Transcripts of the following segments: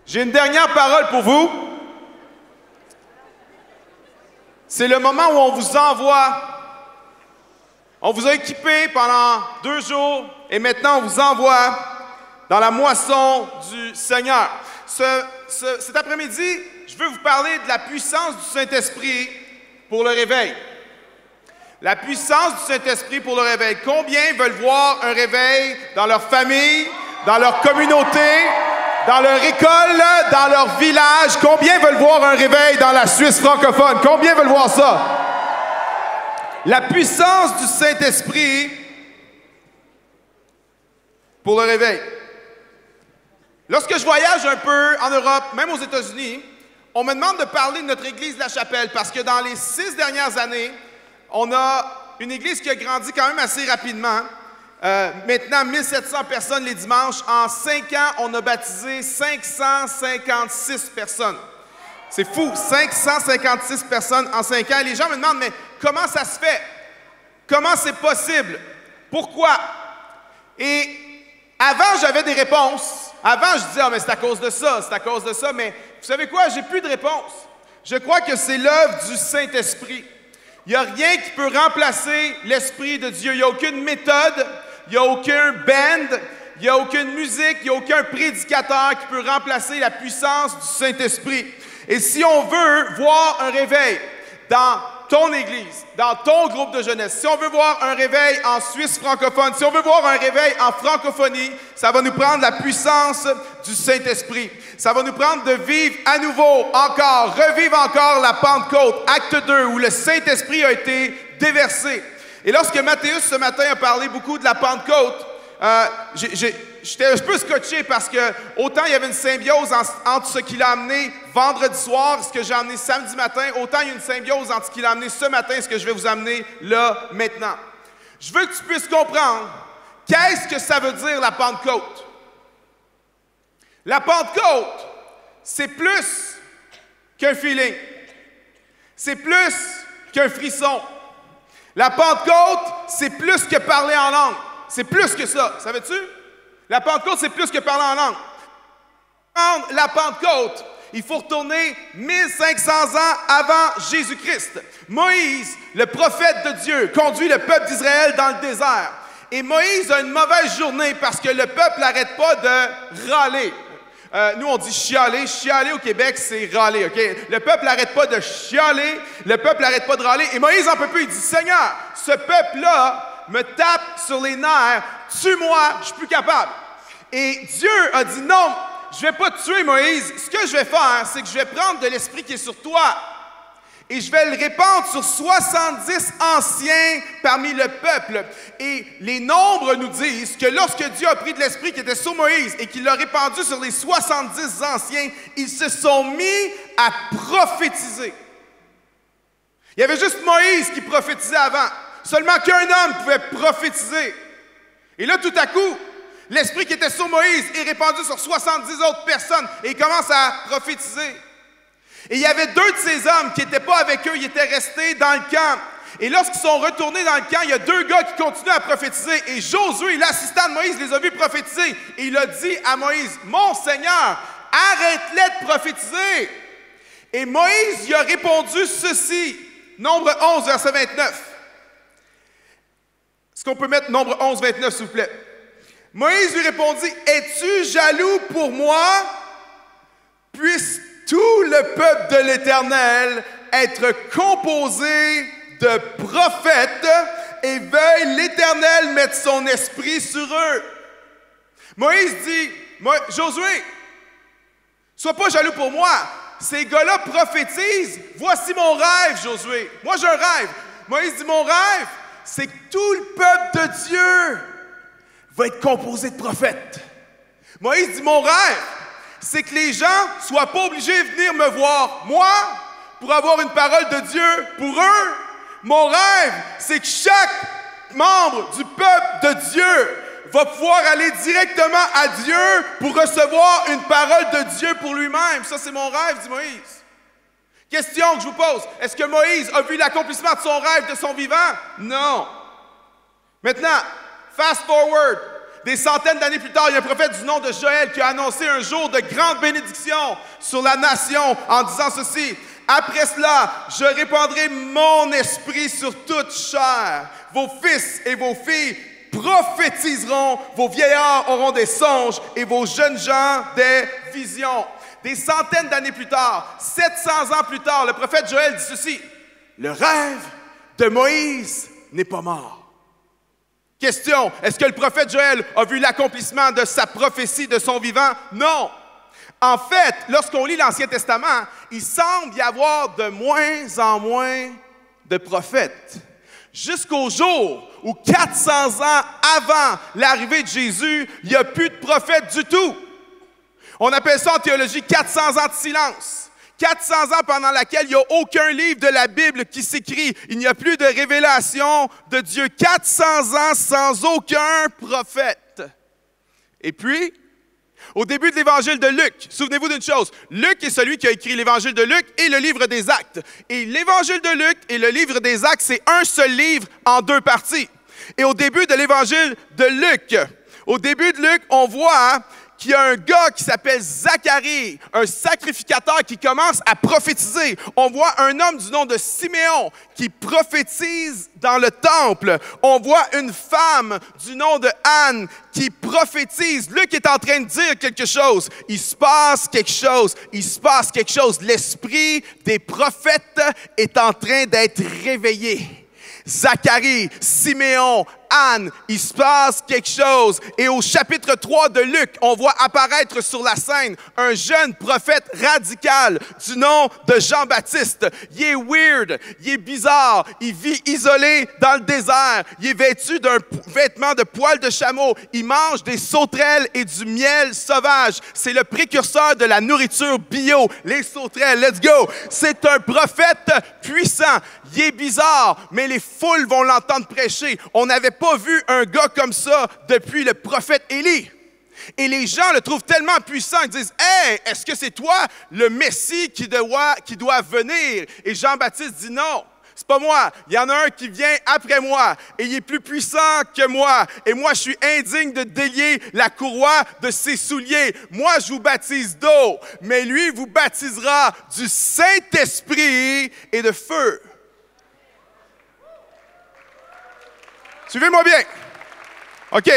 J'ai une dernière parole pour vous. C'est le moment où on vous envoie. On vous a équipé pendant 2 jours et maintenant on vous envoie dans la moisson du Seigneur. Cet après-midi, je veux vous parler de la puissance du Saint-Esprit pour le réveil. La puissance du Saint-Esprit pour le réveil. Combien veulent voir un réveil dans leur famille, dans leur communauté, dans leur école, dans leur village? Combien veulent voir un réveil dans la Suisse francophone? Combien veulent voir ça? La puissance du Saint-Esprit pour le réveil. Lorsque je voyage un peu en Europe, même aux États-Unis, on me demande de parler de notre église La Chapelle parce que dans les 6 dernières années, on a une église qui a grandi quand même assez rapidement. Maintenant, 1700 personnes les dimanches. En 5 ans, on a baptisé 556 personnes. C'est fou, 556 personnes en 5 ans. Et les gens me demandent, mais comment ça se fait? Comment c'est possible? Pourquoi? Et avant, j'avais des réponses. Avant, je disais, ah, mais c'est à cause de ça, c'est à cause de ça. Mais vous savez quoi? J'ai plus de réponse. Je crois que c'est l'œuvre du Saint-Esprit. Il n'y a rien qui peut remplacer l'Esprit de Dieu. Il n'y a aucune méthode, il n'y a aucun band, il n'y a aucune musique, il n'y a aucun prédicateur qui peut remplacer la puissance du Saint-Esprit. Et si on veut voir un réveil dans ton église, dans ton groupe de jeunesse, si on veut voir un réveil en Suisse francophone, si on veut voir un réveil en francophonie, ça va nous prendre la puissance du Saint-Esprit. Ça va nous prendre de vivre à nouveau, encore, revivre encore la Pentecôte, acte 2, où le Saint-Esprit a été déversé. Et lorsque Mathéus, ce matin, a parlé beaucoup de la Pentecôte, j'étais un peu scotché parce que autant il y avait une symbiose entre ce qu'il a amené vendredi soir et ce que j'ai amené samedi matin, autant il y a une symbiose entre ce qu'il a amené ce matin et ce que je vais vous amener là, maintenant. Je veux que tu puisses comprendre qu'est-ce que ça veut dire la Pentecôte. La Pentecôte, c'est plus qu'un feeling. C'est plus qu'un frisson. La Pentecôte, c'est plus que parler en langue. C'est plus que ça, savais-tu? La Pentecôte, c'est plus que parler en langue. Pour la Pentecôte, il faut retourner 1500 ans avant Jésus-Christ. Moïse, le prophète de Dieu, conduit le peuple d'Israël dans le désert. Et Moïse a une mauvaise journée parce que le peuple n'arrête pas de râler. Nous, on dit chialer. Chialer au Québec, c'est râler, OK? Le peuple n'arrête pas de chialer. Le peuple n'arrête pas de râler. Et Moïse en peut plus. Il dit, Seigneur, ce peuple-là me tape sur les nerfs. Tue-moi, je suis plus capable. Et Dieu a dit, non, je ne vais pas te tuer, Moïse. Ce que je vais faire, c'est que je vais prendre de l'esprit qui est sur toi et je vais le répandre sur 70 anciens parmi le peuple. Et les nombres nous disent que lorsque Dieu a pris de l'esprit qui était sur Moïse et qu'il l'a répandu sur les 70 anciens, ils se sont mis à prophétiser. Il y avait juste Moïse qui prophétisait avant. Seulement qu'un homme pouvait prophétiser. Et là, tout à coup, l'esprit qui était sur Moïse est répandu sur 70 autres personnes et il commence à prophétiser. Et il y avait 2 de ces hommes qui n'étaient pas avec eux, ils étaient restés dans le camp. Et lorsqu'ils sont retournés dans le camp, il y a 2 gars qui continuaient à prophétiser. Et Josué, l'assistant de Moïse, les a vus prophétiser. Et il a dit à Moïse, « Mon Seigneur, arrête-les de prophétiser. » Et Moïse lui a répondu ceci, Nombre 11, verset 29. Est-ce qu'on peut mettre Nombre 11, 29, s'il vous plaît? Moïse lui répondit, « Es-tu jaloux pour moi? Puisse tout le peuple de l'Éternel être composé de prophètes et veuille l'Éternel mettre son esprit sur eux. » Moïse dit, « Josué, sois pas jaloux pour moi. Ces gars-là prophétisent. Voici mon rêve, Josué. Moi, j'ai un rêve. » Moïse dit, « Mon rêve, c'est que tout le peuple de Dieu va être composé de prophètes. » Moïse dit, « Mon rêve, c'est que les gens ne soient pas obligés de venir me voir, moi, pour avoir une parole de Dieu pour eux. Mon rêve, c'est que chaque membre du peuple de Dieu va pouvoir aller directement à Dieu pour recevoir une parole de Dieu pour lui-même. Ça, c'est mon rêve, dit Moïse. Question que je vous pose, est-ce que Moïse a vu l'accomplissement de son rêve de son vivant? Non. Maintenant, fast forward. Des centaines d'années plus tard, il y a un prophète du nom de Joël qui a annoncé un jour de grande bénédiction sur la nation en disant ceci. Après cela, je répandrai mon esprit sur toute chair. Vos fils et vos filles prophétiseront, vos vieillards auront des songes et vos jeunes gens des visions. Des centaines d'années plus tard, 700 ans plus tard, le prophète Joël dit ceci. Le rêve de Moïse n'est pas mort. Question, est-ce que le prophète Joël a vu l'accomplissement de sa prophétie de son vivant? Non. En fait, lorsqu'on lit l'Ancien Testament, il semble y avoir de moins en moins de prophètes. Jusqu'au jour où 400 ans avant l'arrivée de Jésus, il n'y a plus de prophètes du tout. On appelle ça en théologie 400 ans de silence. 400 ans pendant laquelle il n'y a aucun livre de la Bible qui s'écrit. Il n'y a plus de révélation de Dieu. 400 ans sans aucun prophète. Et puis, au début de l'évangile de Luc, souvenez-vous d'une chose, Luc est celui qui a écrit l'évangile de Luc et le livre des Actes. Et l'évangile de Luc et le livre des Actes, c'est un seul livre en deux parties. Et au début de l'évangile de Luc, on voit qu'il y a un gars qui s'appelle Zacharie, un sacrificateur qui commence à prophétiser. On voit un homme du nom de Siméon qui prophétise dans le temple. On voit une femme du nom de Anne qui prophétise. Luc est en train de dire quelque chose. Il se passe quelque chose. Il se passe quelque chose. L'esprit des prophètes est en train d'être réveillé. Zacharie, Siméon, Anne, il se passe quelque chose. Et au chapitre 3 de Luc, on voit apparaître sur la scène un jeune prophète radical du nom de Jean-Baptiste. Il est weird, il est bizarre, il vit isolé dans le désert. Il est vêtu d'un vêtement de poil de chameau. Il mange des sauterelles et du miel sauvage. C'est le précurseur de la nourriture bio, les sauterelles. Let's go! C'est un prophète puissant. Il est bizarre, mais les foules vont l'entendre prêcher. On n'avait pas vu un gars comme ça depuis le prophète Élie. Et les gens le trouvent tellement puissant qu'ils disent « Hey, est-ce que c'est toi le Messie qui doit venir? » Et Jean-Baptiste dit « Non, c'est pas moi. Il y en a un qui vient après moi et il est plus puissant que moi. Et moi, je suis indigne de délier la courroie de ses souliers. Moi, je vous baptise d'eau, mais lui vous baptisera du Saint-Esprit et de feu. » Suivez-moi bien. OK.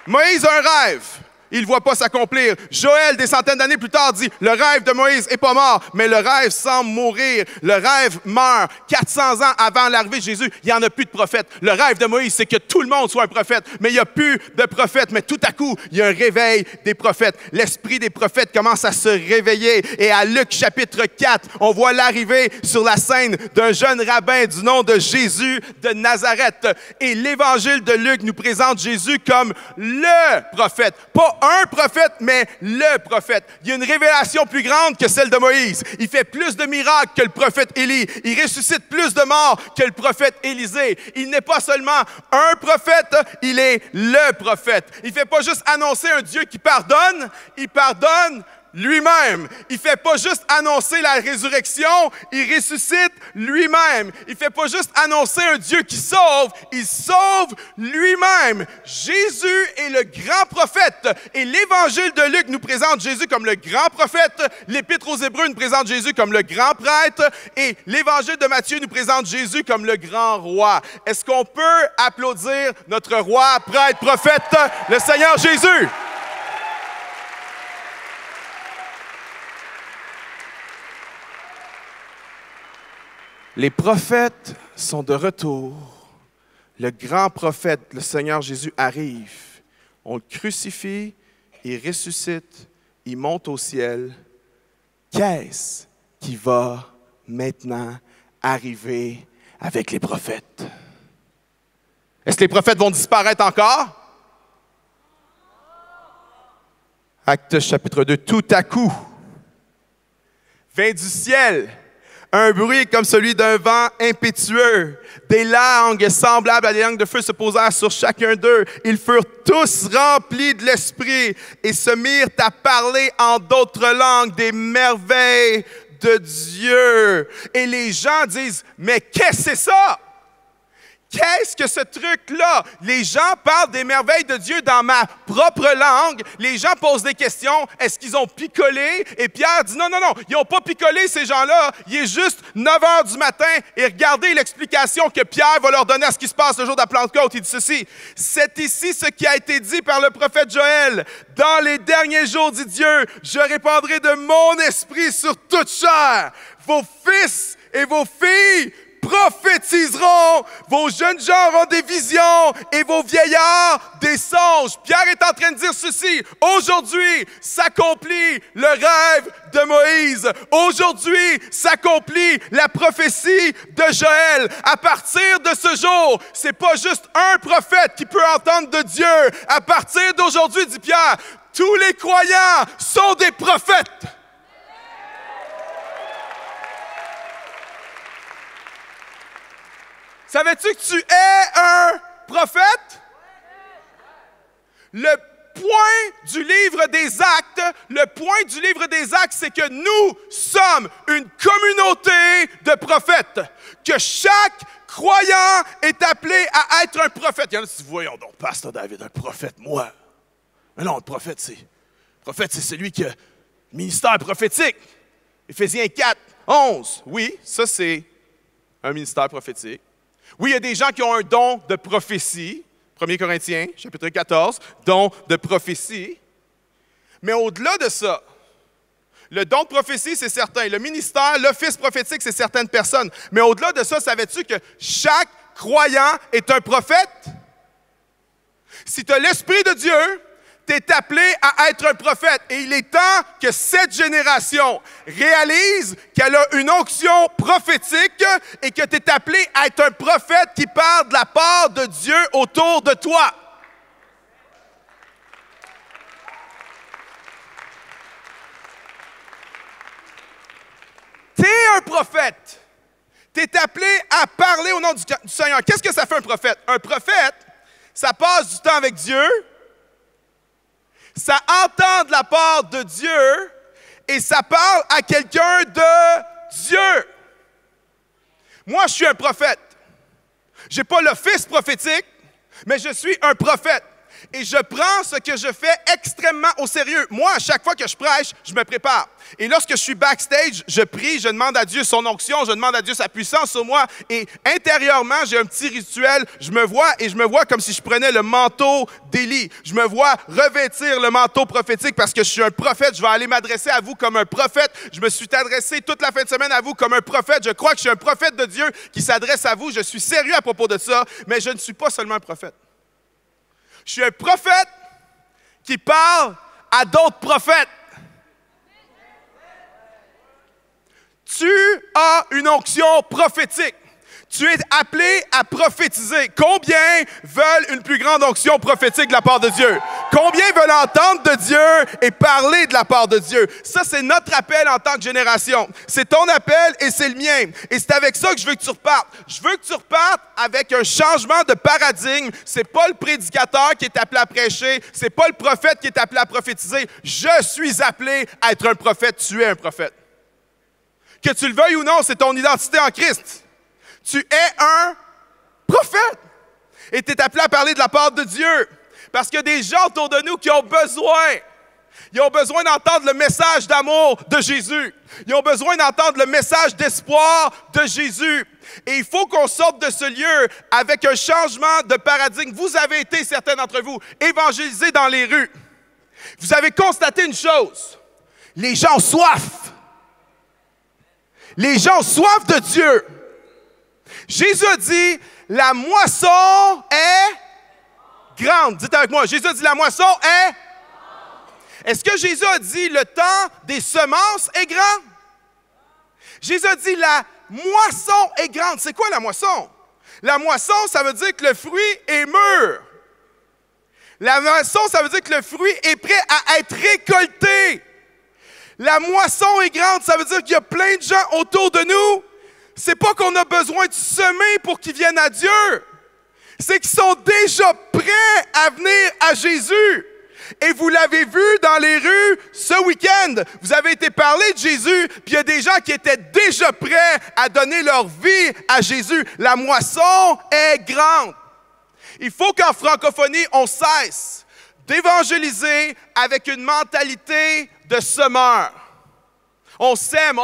Moïse a un rêve. Il ne voit pas s'accomplir. Joël, des centaines d'années plus tard, dit « Le rêve de Moïse n'est pas mort, mais le rêve semble mourir. Le rêve meurt. 400 ans avant l'arrivée de Jésus, il n'y en a plus de prophètes. Le rêve de Moïse, c'est que tout le monde soit un prophète, mais il n'y a plus de prophètes. Mais tout à coup, il y a un réveil des prophètes. L'esprit des prophètes commence à se réveiller. Et à Luc chapitre 4, on voit l'arrivée sur la scène d'un jeune rabbin du nom de Jésus de Nazareth. Et l'évangile de Luc nous présente Jésus comme le prophète. Pas un prophète, mais le prophète. Il y a une révélation plus grande que celle de Moïse. Il fait plus de miracles que le prophète Élie. Il ressuscite plus de morts que le prophète Élisée. Il n'est pas seulement un prophète, il est le prophète. Il ne fait pas juste annoncer un Dieu qui pardonne, il pardonne lui-même. Il ne fait pas juste annoncer la résurrection, il ressuscite lui-même. Il ne fait pas juste annoncer un Dieu qui sauve, il sauve lui-même. Jésus est le grand prophète. Et l'Évangile de Luc nous présente Jésus comme le grand prophète. L'Épître aux Hébreux nous présente Jésus comme le grand prêtre. Et l'Évangile de Matthieu nous présente Jésus comme le grand roi. Est-ce qu'on peut applaudir notre roi, prêtre, prophète, le Seigneur Jésus? Les prophètes sont de retour. Le grand prophète, le Seigneur Jésus, arrive. On le crucifie, il ressuscite, il monte au ciel. Qu'est-ce qui va maintenant arriver avec les prophètes? Est-ce que les prophètes vont disparaître encore? Actes chapitre 2, tout à coup, vint du ciel un bruit comme celui d'un vent impétueux. Des langues semblables à des langues de feu se posèrent sur chacun d'eux. Ils furent tous remplis de l'Esprit et se mirent à parler en d'autres langues des merveilles de Dieu. Et les gens disent, mais qu'est-ce que c'est ça? qu'est-ce que ce truc-là? Les gens parlent des merveilles de Dieu dans ma propre langue. Les gens posent des questions. Est-ce qu'ils ont picolé? Et Pierre dit non, ils n'ont pas picolé, ces gens-là. Il est juste 9 heures du matin. Et regardez l'explication que Pierre va leur donner à ce qui se passe le jour de la Pentecôte. Il dit ceci. C'est ici ce qui a été dit par le prophète Joël. Dans les derniers jours, dit Dieu, je répandrai de mon esprit sur toute chair. Vos fils et vos filles prophétiseront, vos jeunes gens auront des visions et vos vieillards des songes. Pierre est en train de dire ceci. Aujourd'hui s'accomplit le rêve de Moïse. Aujourd'hui s'accomplit la prophétie de Joël. À partir de ce jour, c'est pas juste un prophète qui peut entendre de Dieu. À partir d'aujourd'hui, dit Pierre, tous les croyants sont des prophètes. Savais-tu que tu es un prophète? Le point du livre des Actes, c'est que nous sommes une communauté de prophètes. Que chaque croyant est appelé à être un prophète. Il y en a qui disent, voyons donc, Pasteur David, un prophète, moi. Mais non, le prophète, c'est celui qui a le ministère prophétique. Éphésiens 4, 11. Oui, ça, c'est un ministère prophétique. Oui, il y a des gens qui ont un don de prophétie. 1 Corinthiens, chapitre 14, don de prophétie. Mais au-delà de ça, le don de prophétie, c'est certain. Le ministère, l'office prophétique, c'est certaines personnes. Mais au-delà de ça, savais-tu que chaque croyant est un prophète? Si tu as l'Esprit de Dieu, tu es appelé à être un prophète. Et il est temps que cette génération réalise qu'elle a une onction prophétique et que tu es appelé à être un prophète qui parle de la part de Dieu autour de toi. Tu es un prophète. Tu es appelé à parler au nom du Seigneur. Qu'est-ce que ça fait un prophète? Un prophète, ça passe du temps avec Dieu. Ça entend de la part de Dieu et ça parle à quelqu'un de Dieu. Moi, je suis un prophète. Je n'ai pas l'office prophétique, mais je suis un prophète. Et je prends ce que je fais extrêmement au sérieux. Moi, à chaque fois que je prêche, je me prépare. Et lorsque je suis backstage, je prie, je demande à Dieu son onction, je demande à Dieu sa puissance sur moi. Et intérieurement, j'ai un petit rituel. Je me vois comme si je prenais le manteau d'Élie. Je me vois revêtir le manteau prophétique parce que je suis un prophète. Je vais aller m'adresser à vous comme un prophète. Je me suis adressé toute la fin de semaine à vous comme un prophète. Je crois que je suis un prophète de Dieu qui s'adresse à vous. Je suis sérieux à propos de ça, mais je ne suis pas seulement un prophète. Je suis un prophète qui parle à d'autres prophètes. Tu as une onction prophétique. Tu es appelé à prophétiser. Combien veulent une plus grande onction prophétique de la part de Dieu? Combien veulent entendre de Dieu et parler de la part de Dieu? Ça, c'est notre appel en tant que génération. C'est ton appel et c'est le mien. Et c'est avec ça que je veux que tu repartes. Je veux que tu repartes avec un changement de paradigme. C'est pas le prédicateur qui est appelé à prêcher. C'est pas le prophète qui est appelé à prophétiser. Je suis appelé à être un prophète. Tu es un prophète. Que tu le veuilles ou non, c'est ton identité en Christ. Tu es un prophète. Et tu es appelé à parler de la part de Dieu. Parce qu'il y a des gens autour de nous qui ont besoin. Ils ont besoin d'entendre le message d'amour de Jésus. Ils ont besoin d'entendre le message d'espoir de Jésus. Et il faut qu'on sorte de ce lieu avec un changement de paradigme. Vous avez été, certains d'entre vous, évangélisés dans les rues. Vous avez constaté une chose. Les gens ont soif. Les gens ont soif de Dieu. Jésus a dit, la moisson est grande. Dites avec moi, Jésus a dit, la moisson est... Est-ce que Jésus a dit, le temps des semences est grand? Jésus a dit, la moisson est grande. C'est quoi la moisson? La moisson, ça veut dire que le fruit est mûr. La moisson, ça veut dire que le fruit est prêt à être récolté. La moisson est grande, ça veut dire qu'il y a plein de gens autour de nous. C'est pas qu'on a besoin de semer pour qu'ils viennent à Dieu. C'est qu'ils sont déjà prêts à venir à Jésus. Et vous l'avez vu dans les rues ce week-end. Vous avez été parler de Jésus, puis il y a des gens qui étaient déjà prêts à donner leur vie à Jésus. La moisson est grande. Il faut qu'en francophonie, on cesse d'évangéliser avec une mentalité de semeur. On sème,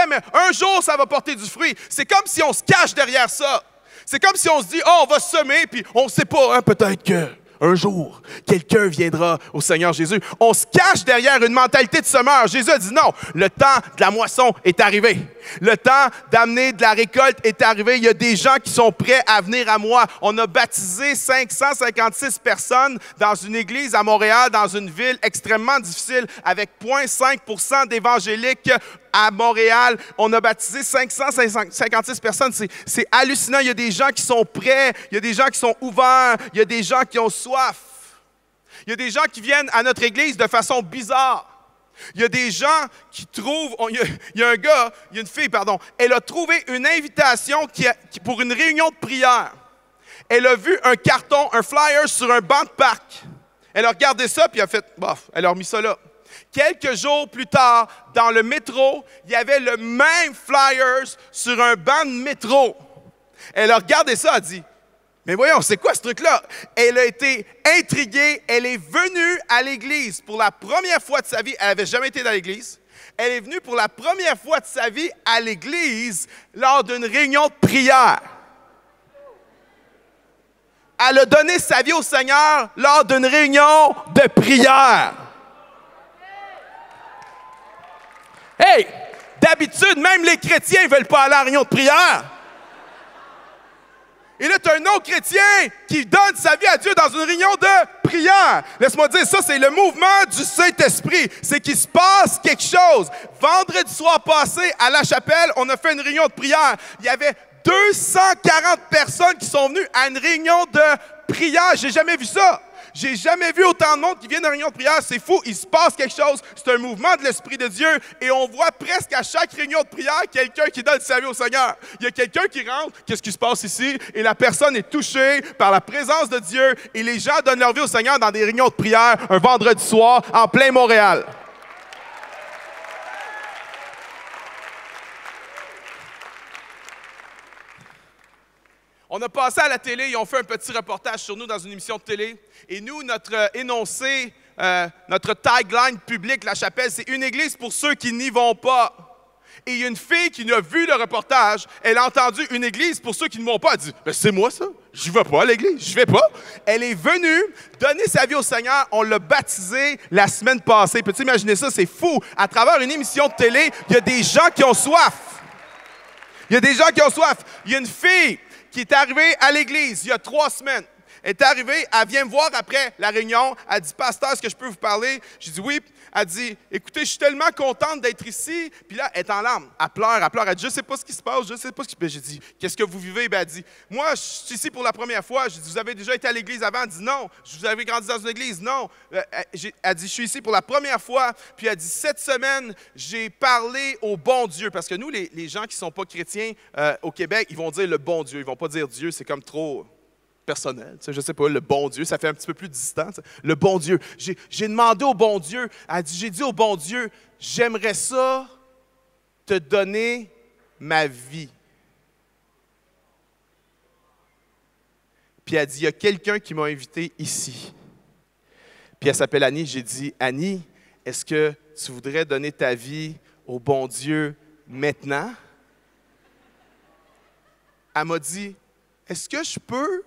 mais un jour, ça va porter du fruit. C'est comme si on se cache derrière ça. C'est comme si on se dit, oh, on va semer, puis on ne sait pas, hein, peut-être qu'un jour, quelqu'un viendra au Seigneur Jésus. On se cache derrière une mentalité de semeur. Jésus a dit non, le temps de la moisson est arrivé. Le temps d'amener de la récolte est arrivé. Il y a des gens qui sont prêts à venir à moi. On a baptisé 556 personnes dans une église à Montréal, dans une ville extrêmement difficile, avec 0,5% d'évangéliques à Montréal. On a baptisé 556 personnes. C'est hallucinant. Il y a des gens qui sont prêts. Il y a des gens qui sont ouverts. Il y a des gens qui ont soif. Il y a des gens qui viennent à notre église de façon bizarre. Il y a des gens qui trouvent, il y a un gars, il y a une fille, pardon, elle a trouvé une invitation pour une réunion de prière. Elle a vu un carton, un flyer sur un banc de parc. Elle a regardé ça, puis elle a fait, bof, elle a remis ça là. Quelques jours plus tard, dans le métro, il y avait le même flyer sur un banc de métro. Elle a regardé ça, elle a dit, mais voyons, c'est quoi ce truc-là? Elle a été intriguée. Elle est venue à l'église pour la première fois de sa vie. Elle n'avait jamais été dans l'église. Elle est venue pour la première fois de sa vie à l'église lors d'une réunion de prière. Elle a donné sa vie au Seigneur lors d'une réunion de prière. Hey! D'habitude, même les chrétiens ne veulent pas aller à la réunion de prière. Et là, tu as un non-chrétien qui donne sa vie à Dieu dans une réunion de prière. Laisse-moi dire, ça, c'est le mouvement du Saint-Esprit. C'est qu'il se passe quelque chose. Vendredi soir passé, à la chapelle, on a fait une réunion de prière. Il y avait 240 personnes qui sont venues à une réunion de prière. J'ai jamais vu ça. J'ai jamais vu autant de monde qui vient d'une réunion de prière. C'est fou, il se passe quelque chose. C'est un mouvement de l'Esprit de Dieu. Et on voit presque à chaque réunion de prière quelqu'un qui donne sa vie au Seigneur. Il y a quelqu'un qui rentre, qu'est-ce qui se passe ici? Et la personne est touchée par la présence de Dieu. Et les gens donnent leur vie au Seigneur dans des réunions de prière un vendredi soir en plein Montréal. On a passé à la télé, ils ont fait un petit reportage sur nous dans une émission de télé. Et nous, notre énoncé, notre tagline publique, la chapelle, c'est « Une église pour ceux qui n'y vont pas ». Et il y a une fille qui a vu le reportage, elle a entendu « Une église pour ceux qui ne vont pas ». Elle dit « C'est moi ça, je ne vais pas à l'église, je ne vais pas ». Elle est venue donner sa vie au Seigneur, on l'a baptisée la semaine passée. Peux-tu imaginer ça? C'est fou. À travers une émission de télé, il y a des gens qui ont soif. Il y a des gens qui ont soif. Il y a une fille qui est arrivée à l'église il y a 3 semaines. Elle est arrivée, elle vient me voir après la réunion. Elle dit « Pasteur, est-ce que je peux vous parler? » J'ai dit « Oui. » Elle dit « Écoutez, je suis tellement contente d'être ici. » Puis là, elle est en larmes. Elle pleure. Elle dit « Je ne sais pas ce qui se passe, je ne sais pas ce qui se passe. » J'ai dit « Qu'est-ce que vous vivez? » Ben, elle dit « Moi, je suis ici pour la première fois. » J'ai dit « Vous avez déjà été à l'église avant? » Elle dit « Non. » Vous avez grandi dans une église? Non. Elle dit « Je suis ici pour la première fois. » Puis elle dit « Cette semaine, j'ai parlé au bon Dieu. » Parce que nous, les gens qui ne sont pas chrétiens au Québec, ils vont dire le bon Dieu. Ils ne vont pas dire Dieu, c'est comme trop personnel, je ne sais pas, le bon Dieu, ça fait un petit peu plus distant. Le bon Dieu. J'ai demandé au bon Dieu, j'ai dit au bon Dieu, j'aimerais ça te donner ma vie. Puis elle dit, il y a quelqu'un qui m'a invité ici. Puis elle s'appelle Annie. J'ai dit, Annie, est-ce que tu voudrais donner ta vie au bon Dieu maintenant? Elle m'a dit, est-ce que je peux?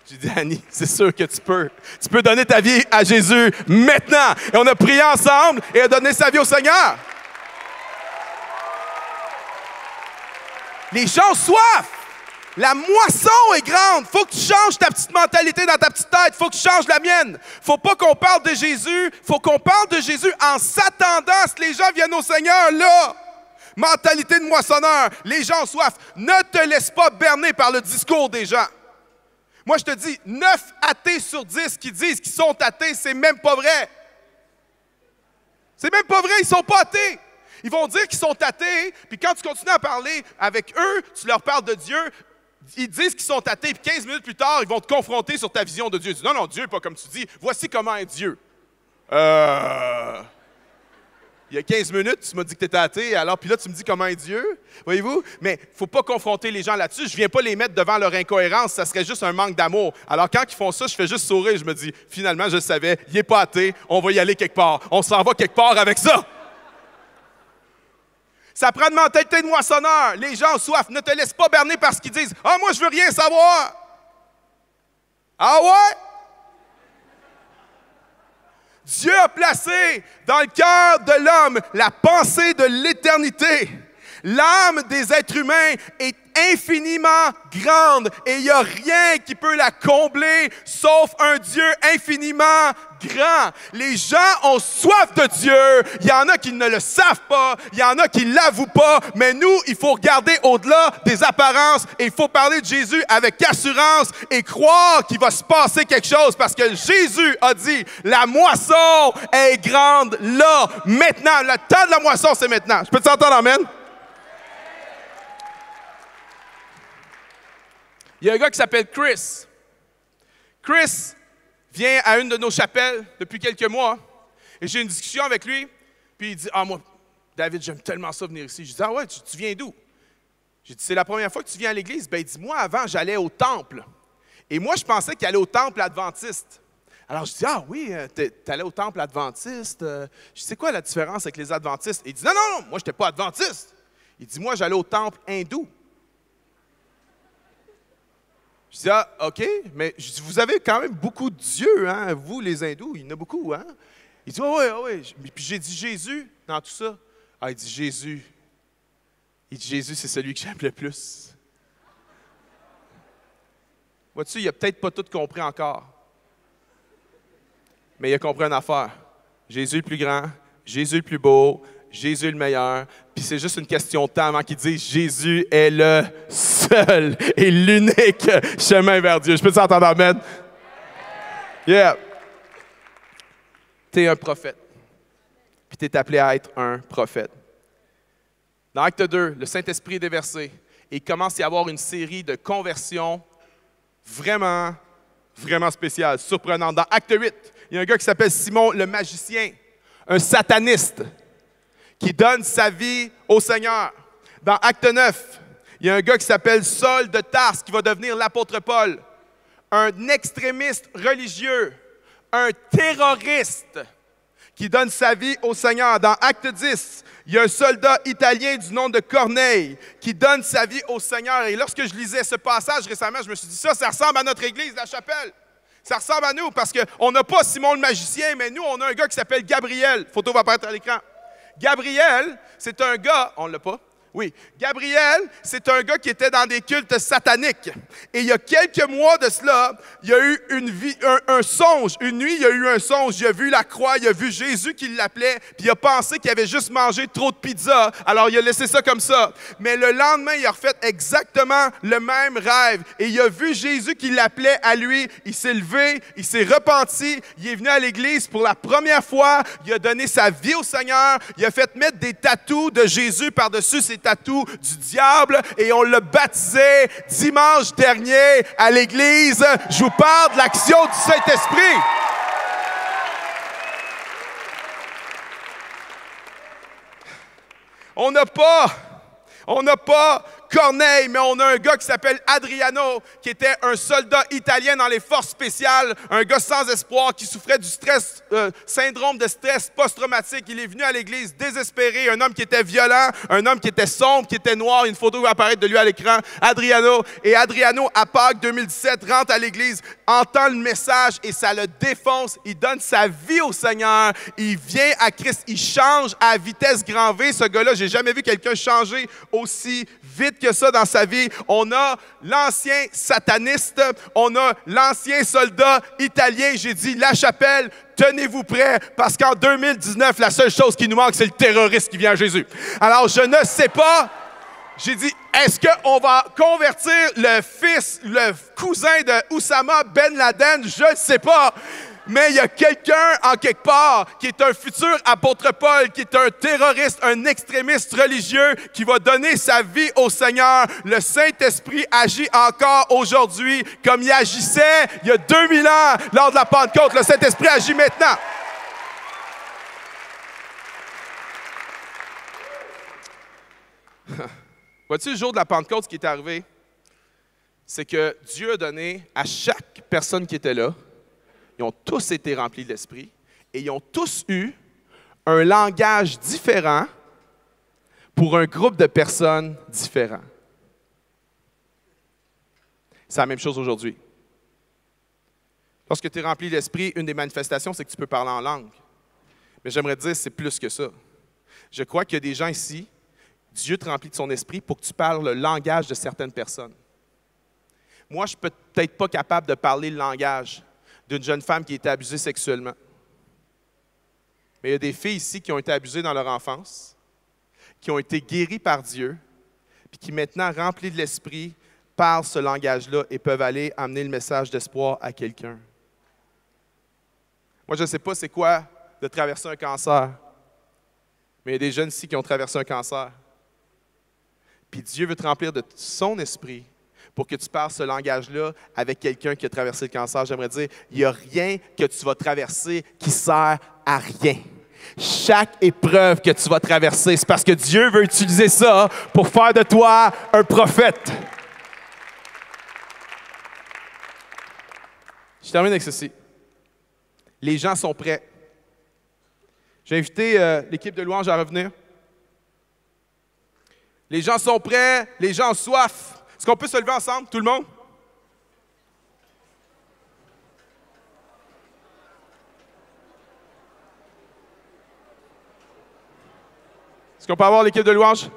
J'ai dit, Annie, c'est sûr que tu peux. Tu peux donner ta vie à Jésus maintenant. Et on a prié ensemble et elle a donné sa vie au Seigneur. Les gens ont soif. La moisson est grande. Il faut que tu changes ta petite mentalité dans ta petite tête. Il faut que tu changes la mienne. Il ne faut pas qu'on parle de Jésus. Il faut qu'on parle de Jésus en s'attendant à ce que les gens viennent au Seigneur là. Mentalité de moissonneur. Les gens ont soif. Ne te laisse pas berner par le discours des gens. Moi, je te dis, 9 athées sur 10 qui disent qu'ils sont athées, c'est même pas vrai. C'est même pas vrai, ils sont pas athées. Ils vont dire qu'ils sont athées, puis quand tu continues à parler avec eux, tu leur parles de Dieu, Ils disent qu'ils sont athées, puis 15 minutes plus tard, ils vont te confronter sur ta vision de Dieu. Ils disent, non, Dieu n'est pas comme tu dis. Voici comment est Dieu. Il y a 15 minutes, tu m'as dit que tu étais athée, alors puis là, tu me dis comment est Dieu. Voyez-vous? Mais il ne faut pas confronter les gens là-dessus. Je ne viens pas les mettre devant leur incohérence. Ça serait juste un manque d'amour. Alors, quand ils font ça, je fais juste sourire. Je me dis, finalement, je le savais, il n'est pas athée. On va y aller quelque part. On s'en va quelque part avec ça. Ça prend une mentalité de moissonneur. Les gens ont soif. Ne te laisse pas berner par ce qu'ils disent. « Ah, moi, je veux rien savoir. » Ah ouais? Dieu a placé dans le cœur de l'homme la pensée de l'éternité. L'âme des êtres humains est infiniment grande et il n'y a rien qui peut la combler sauf un Dieu infiniment grand. Les gens ont soif de Dieu. Il y en a qui ne le savent pas, il y en a qui ne l'avouent pas, mais nous, il faut regarder au-delà des apparences et il faut parler de Jésus avec assurance et croire qu'il va se passer quelque chose parce que Jésus a dit, la moisson est grande là, maintenant. Le temps de la moisson, c'est maintenant. Je peux t'entendre, amen? Il y a un gars qui s'appelle Chris. Chris vient à une de nos chapelles depuis quelques mois et j'ai une discussion avec lui. Puis il dit, ah moi, David, j'aime tellement ça venir ici. Je dis, ah ouais, tu viens d'où? J'ai dit, c'est la première fois que tu viens à l'église. Ben il dit, moi avant, j'allais au temple. Et moi, je pensais qu'il allait au temple adventiste. Alors je dis, ah oui, t'allais au temple adventiste. Je sais quoi la différence avec les adventistes? Il dit, non, moi, je n'étais pas adventiste. Il dit, moi, j'allais au temple hindou. Je dis, ah, OK, mais je dis, vous avez quand même beaucoup de dieux, hein, vous, les hindous, il y en a beaucoup, hein? Il dit, oui. Puis j'ai dit, Jésus, dans tout ça. Ah, il dit, Jésus. Il dit, Jésus, c'est celui que j'aime le plus. Vois-tu, il n'a peut-être pas tout compris encore. Mais il a compris une affaire. Jésus est le plus grand, Jésus est le plus beau, Jésus est le meilleur. Puis c'est juste une question de temps avant qu'il dise Jésus est le seul et l'unique chemin vers Dieu. Je peux t'entendre, amen? Yeah. Tu es un prophète. Puis tu es appelé à être un prophète. Dans Acte 2, le Saint-Esprit est déversé et il commence à y avoir une série de conversions vraiment spéciales, surprenantes. Dans Acte 8, il y a un gars qui s'appelle Simon le magicien, un sataniste, qui donne sa vie au Seigneur. Dans Acte 9, il y a un gars qui s'appelle Saul de Tarse, qui va devenir l'apôtre Paul, un extrémiste religieux, un terroriste, qui donne sa vie au Seigneur. Dans Acte 10, il y a un soldat italien du nom de Corneille qui donne sa vie au Seigneur. Et lorsque je lisais ce passage récemment, je me suis dit, ça ressemble à notre église, la chapelle. Ça ressemble à nous parce qu'on n'a pas Simon le magicien, mais nous, on a un gars qui s'appelle Gabriel. Photo va apparaître à l'écran. Gabriel, c'est un gars, on ne l'a pas? Oui. Gabriel, c'est un gars qui était dans des cultes sataniques. Et il y a quelques mois de cela, il y a eu un songe. Une nuit, il y a eu un songe. Il a vu la croix, il a vu Jésus qui l'appelait, puis il a pensé qu'il avait juste mangé trop de pizza. Alors, il a laissé ça comme ça. Mais le lendemain, il a refait exactement le même rêve. Et il a vu Jésus qui l'appelait à lui. Il s'est levé, il s'est repenti. Il est venu à l'église pour la première fois. Il a donné sa vie au Seigneur. Il a fait mettre des tatous de Jésus par-dessus ses tatous du diable et on l'a baptisé dimanche dernier à l'église. Je vous parle de l'action du Saint-Esprit. On n'a pas Corneille, mais on a un gars qui s'appelle Adriano, qui était un soldat italien dans les forces spéciales, un gars sans espoir qui souffrait du stress, syndrome de stress post-traumatique. Il est venu à l'église désespéré, un homme qui était violent, un homme qui était sombre, qui était noir. Une photo va apparaître de lui à l'écran, Adriano. Et Adriano, à Pâques 2017, rentre à l'église, entend le message et ça le défonce. Il donne sa vie au Seigneur. Il vient à Christ. Il change à vitesse grand V. Ce gars-là, j'ai jamais vu quelqu'un changer aussi vite que ça dans sa vie. On a l'ancien sataniste, on a l'ancien soldat italien. J'ai dit, la chapelle, tenez-vous prêts, parce qu'en 2019, la seule chose qui nous manque, c'est le terroriste qui vient à Jésus. Alors, je ne sais pas. J'ai dit, est-ce qu'on va convertir le cousin de Oussama Ben Laden? Je ne sais pas. Mais il y a quelqu'un en quelque part qui est un futur apôtre Paul, qui est un terroriste, un extrémiste religieux qui va donner sa vie au Seigneur. Le Saint-Esprit agit encore aujourd'hui comme il agissait il y a 2000 ans lors de la Pentecôte. Le Saint-Esprit agit maintenant. Vois-tu, le jour de la Pentecôte, ce qui est arrivé, c'est que Dieu a donné à chaque personne qui était là, ils ont tous été remplis de l'Esprit et ils ont tous eu un langage différent pour un groupe de personnes différents. C'est la même chose aujourd'hui. Lorsque tu es rempli de l'Esprit, une des manifestations, c'est que tu peux parler en langue. Mais j'aimerais te dire, c'est plus que ça. Je crois qu'il y a des gens ici, Dieu te remplit de son esprit pour que tu parles le langage de certaines personnes. Moi, je ne suis peut-être pas capable de parler le langage d'une jeune femme qui a été abusée sexuellement. Mais il y a des filles ici qui ont été abusées dans leur enfance, qui ont été guéries par Dieu, puis qui maintenant, remplies de l'esprit, parlent ce langage-là et peuvent aller amener le message d'espoir à quelqu'un. Moi, je ne sais pas c'est quoi de traverser un cancer, mais il y a des jeunes ici qui ont traversé un cancer. Puis Dieu veut te remplir de son esprit pour que tu parles ce langage-là avec quelqu'un qui a traversé le cancer. J'aimerais dire, il n'y a rien que tu vas traverser qui sert à rien. Chaque épreuve que tu vas traverser, c'est parce que Dieu veut utiliser ça pour faire de toi un prophète. Je termine avec ceci. Les gens sont prêts. J'ai invité l'équipe de louange à revenir. Les gens sont prêts, les gens ont soif. Est-ce qu'on peut se lever ensemble, tout le monde? Est-ce qu'on peut avoir l'équipe de louange?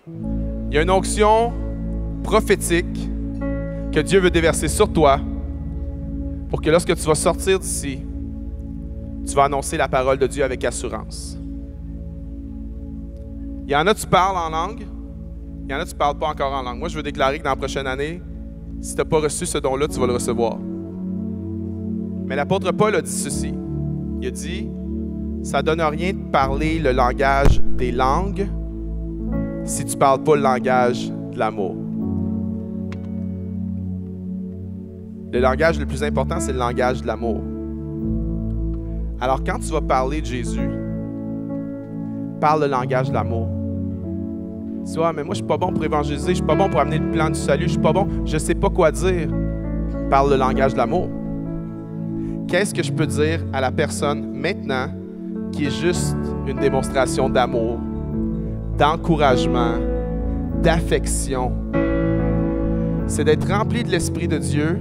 Il y a une onction prophétique que Dieu veut déverser sur toi pour que lorsque tu vas sortir d'ici, tu vas annoncer la parole de Dieu avec assurance. Il y en a, tu parles en langue. Il y en a, tu ne parles pas encore en langue. Moi, je veux déclarer que dans la prochaine année, si tu n'as pas reçu ce don-là, tu vas le recevoir. Mais l'apôtre Paul a dit ceci. Il a dit, ça ne donne rien de parler le langage des langues si tu ne parles pas le langage de l'amour. Le langage le plus important, c'est le langage de l'amour. Alors, quand tu vas parler de Jésus, parle le langage de l'amour. Tu dis, mais moi, je ne suis pas bon pour évangéliser, je ne suis pas bon pour amener le plan du salut, je ne suis pas bon, je ne sais pas quoi dire. Parle le langage de l'amour. Qu'est-ce que je peux dire à la personne maintenant qui est juste une démonstration d'amour, d'encouragement, d'affection? C'est d'être rempli de l'Esprit de Dieu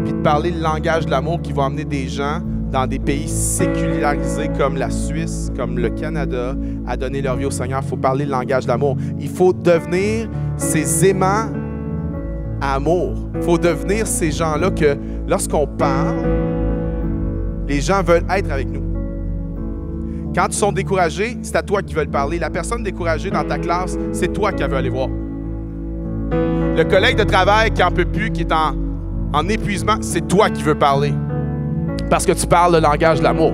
puis de parler le langage de l'amour qui va amener des gens dans des pays sécularisés comme la Suisse, comme le Canada, à donner leur vie au Seigneur. Il faut parler le langage de l'amour. Il faut devenir ces aimants à amour. Il faut devenir ces gens-là que, lorsqu'on parle, les gens veulent être avec nous. Quand ils sont découragés, c'est à toi qu'ils veulent parler. La personne découragée dans ta classe, c'est toi qu'elle veut aller voir. Le collègue de travail qui n'en peut plus, qui est en épuisement, c'est toi qui veux parler. Parce que tu parles le langage de l'amour.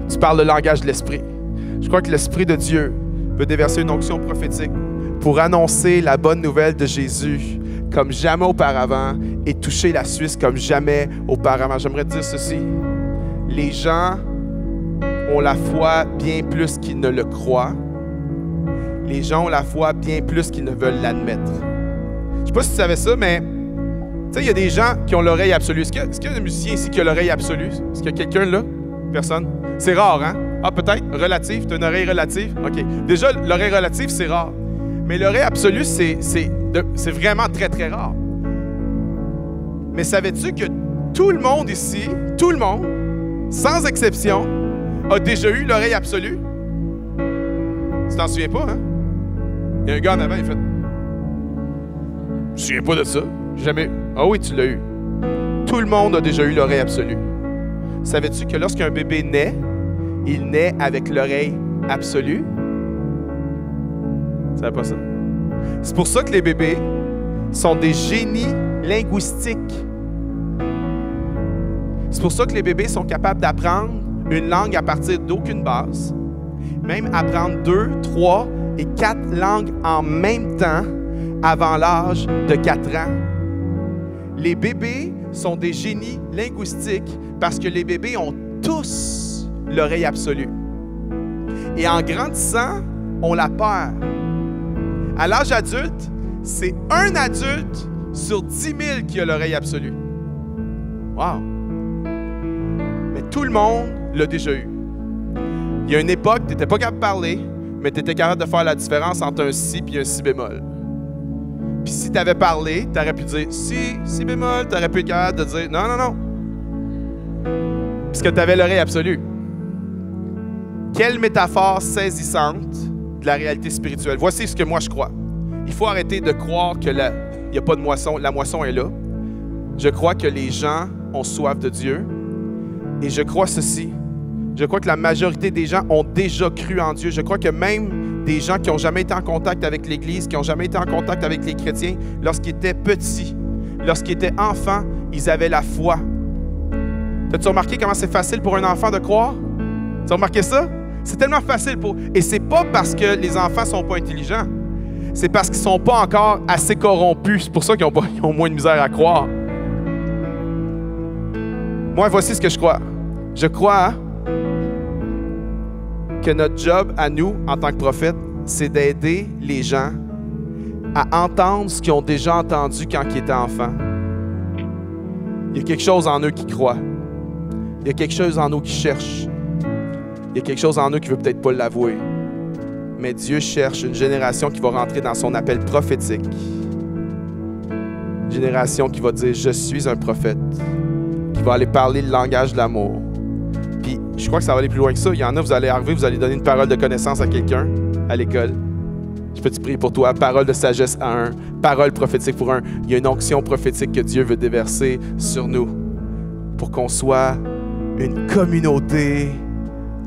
Tu parles le langage de l'Esprit. Je crois que l'Esprit de Dieu veut déverser une onction prophétique pour annoncer la bonne nouvelle de Jésus comme jamais auparavant et toucher la Suisse comme jamais auparavant. J'aimerais te dire ceci. Les gens ont la foi bien plus qu'ils ne le croient. Les gens ont la foi bien plus qu'ils ne veulent l'admettre. Je ne sais pas si tu savais ça, mais tu sais, il y a des gens qui ont l'oreille absolue. Est-ce qu'il y a un musicien ici qui a l'oreille absolue? Est-ce qu'il y a quelqu'un là? Personne? C'est rare, hein? Ah, peut-être? Relative? Tu as une oreille relative? OK. Déjà, l'oreille relative, c'est rare. Mais l'oreille absolue, c'est vraiment très, très rare. Mais savais-tu que tout le monde ici, tout le monde, sans exception, a déjà eu l'oreille absolue? Tu t'en souviens pas, hein? Il y a un gars en avant, il fait... Je me souviens pas de ça. Jamais. Ah oui, tu l'as eu. Tout le monde a déjà eu l'oreille absolue. Savais-tu que lorsqu'un bébé naît, il naît avec l'oreille absolue. Tu savais pas ça? C'est pour ça que les bébés sont des génies linguistiques. C'est pour ça que les bébés sont capables d'apprendre une langue à partir d'aucune base, même apprendre 2, 3 et 4 langues en même temps avant l'âge de 4 ans. Les bébés sont des génies linguistiques parce que les bébés ont tous l'oreille absolue. Et en grandissant, on la perd. À l'âge adulte, c'est un adulte sur 10 000 qui a l'oreille absolue. Wow! Mais tout le monde l'a déjà eu. Il y a une époque, tu n'étais pas capable de parler, mais tu étais capable de faire la différence entre un si et un si bémol. Puis si tu avais parlé, tu aurais pu dire si bémol, tu aurais pu être capable de dire non. Puisque tu avais l'oreille absolue. Quelle métaphore saisissante de la réalité spirituelle. Voici ce que moi je crois. Il faut arrêter de croire qu'il n'y a pas de moisson, la moisson est là. Je crois que les gens ont soif de Dieu. Et je crois ceci. Je crois que la majorité des gens ont déjà cru en Dieu. Je crois que même des gens qui n'ont jamais été en contact avec l'Église, qui n'ont jamais été en contact avec les chrétiens, lorsqu'ils étaient petits, lorsqu'ils étaient enfants, ils avaient la foi. As-tu remarqué comment c'est facile pour un enfant de croire? Tu as remarqué ça? C'est tellement facile pour... Et c'est pas parce que les enfants sont pas intelligents. C'est parce qu'ils sont pas encore assez corrompus. C'est pour ça qu'ils ont moins de misère à croire. Moi, voici ce que je crois. Je crois que notre job à nous, en tant que prophètes, c'est d'aider les gens à entendre ce qu'ils ont déjà entendu quand ils étaient enfants. Il y a quelque chose en eux qui croit. Il y a quelque chose en eux qui cherche. Il y a quelque chose en eux qui ne veut peut-être pas l'avouer. Mais Dieu cherche une génération qui va rentrer dans son appel prophétique. Une génération qui va dire « Je suis un prophète », qui va aller parler le langage de l'amour. Puis, je crois que ça va aller plus loin que ça. Il y en a, vous allez arriver, vous allez donner une parole de connaissance à quelqu'un à l'école. Je peux te prier pour toi, parole de sagesse à un, parole prophétique pour un. Il y a une onction prophétique que Dieu veut déverser sur nous pour qu'on soit une communauté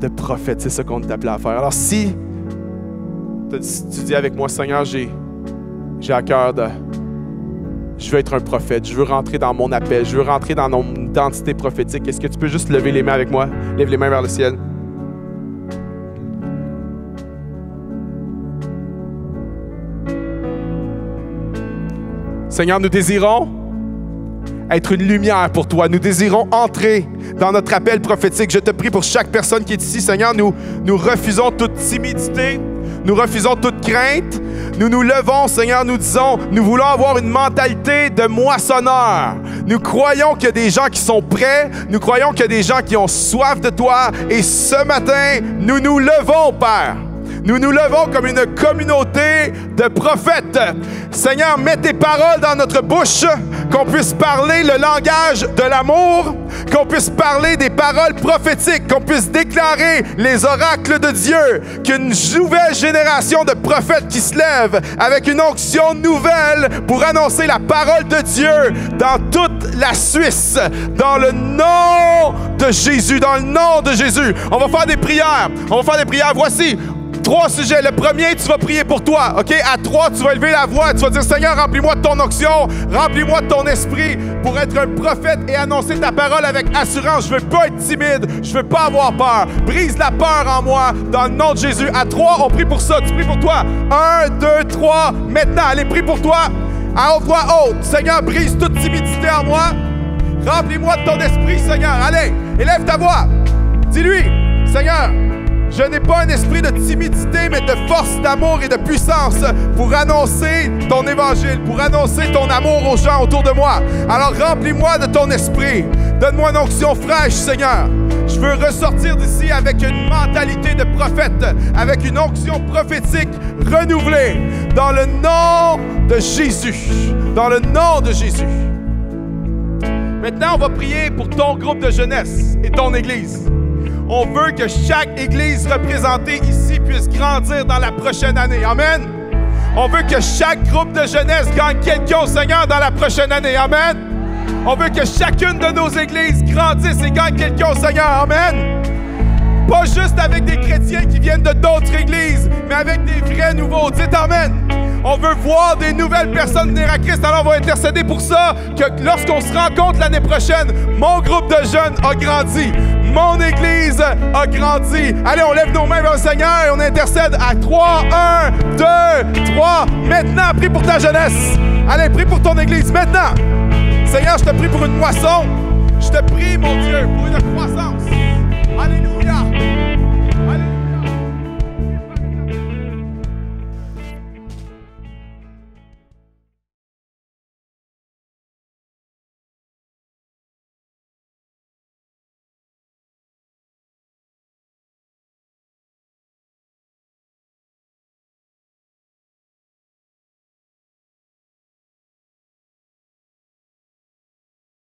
de prophètes. C'est ça qu'on est appelé à faire. Alors, si tu dis avec moi, Seigneur, j'ai à cœur de... Je veux être un prophète, je veux rentrer dans mon appel, je veux rentrer dans mon identité prophétique. Est-ce que tu peux juste lever les mains avec moi? Lève les mains vers le ciel. Seigneur, nous désirons être une lumière pour toi. Nous désirons entrer dans notre appel prophétique. Je te prie pour chaque personne qui est ici. Seigneur, nous refusons toute timidité. Nous refusons toute crainte. Nous nous levons, Seigneur, nous disons, nous voulons avoir une mentalité de moissonneur. Nous croyons qu'il y a des gens qui sont prêts. Nous croyons qu'il y a des gens qui ont soif de toi. Et ce matin, nous nous levons, Père. Nous nous levons comme une communauté de prophètes. Seigneur, mets tes paroles dans notre bouche, qu'on puisse parler le langage de l'amour, qu'on puisse parler des paroles prophétiques, qu'on puisse déclarer les oracles de Dieu, qu'une nouvelle génération de prophètes qui se lève avec une onction nouvelle pour annoncer la parole de Dieu dans toute la Suisse, dans le nom de Jésus, dans le nom de Jésus. On va faire des prières. Voici 3 sujets. Le premier, tu vas prier pour toi, OK? À 3, tu vas élever la voix. Tu vas dire, Seigneur, remplis-moi de ton onction, remplis-moi de ton esprit pour être un prophète et annoncer ta parole avec assurance. Je veux pas être timide. Je veux pas avoir peur. Brise la peur en moi dans le nom de Jésus. À 3, on prie pour ça. Tu pries pour toi. 1, 2, 3. Maintenant, allez, prie pour toi. À voix haute. Seigneur, brise toute timidité en moi. Remplis-moi de ton esprit, Seigneur. Allez, élève ta voix. Dis-lui, Seigneur, je n'ai pas un esprit de timidité, mais de force, d'amour et de puissance pour annoncer ton évangile, pour annoncer ton amour aux gens autour de moi. Alors remplis-moi de ton esprit. Donne-moi une onction fraîche, Seigneur. Je veux ressortir d'ici avec une mentalité de prophète, avec une onction prophétique renouvelée. Dans le nom de Jésus. Dans le nom de Jésus. Maintenant, on va prier pour ton groupe de jeunesse et ton église. On veut que chaque église représentée ici puisse grandir dans la prochaine année. Amen. On veut que chaque groupe de jeunesse gagne quelqu'un au Seigneur dans la prochaine année. Amen. On veut que chacune de nos églises grandisse et gagne quelqu'un au Seigneur. Amen. Pas juste avec des chrétiens qui viennent de d'autres églises, mais avec des vrais nouveaux. Dites amen. On veut voir des nouvelles personnes venir à Christ. Alors on va intercéder pour ça, que lorsqu'on se rencontre l'année prochaine, mon groupe de jeunes a grandi. Mon église a grandi. Allez, on lève nos mains vers le Seigneur et on intercède à 3. 1, 2, 3. Maintenant, prie pour ta jeunesse. Allez, prie pour ton église. Maintenant. Seigneur, je te prie pour une moisson.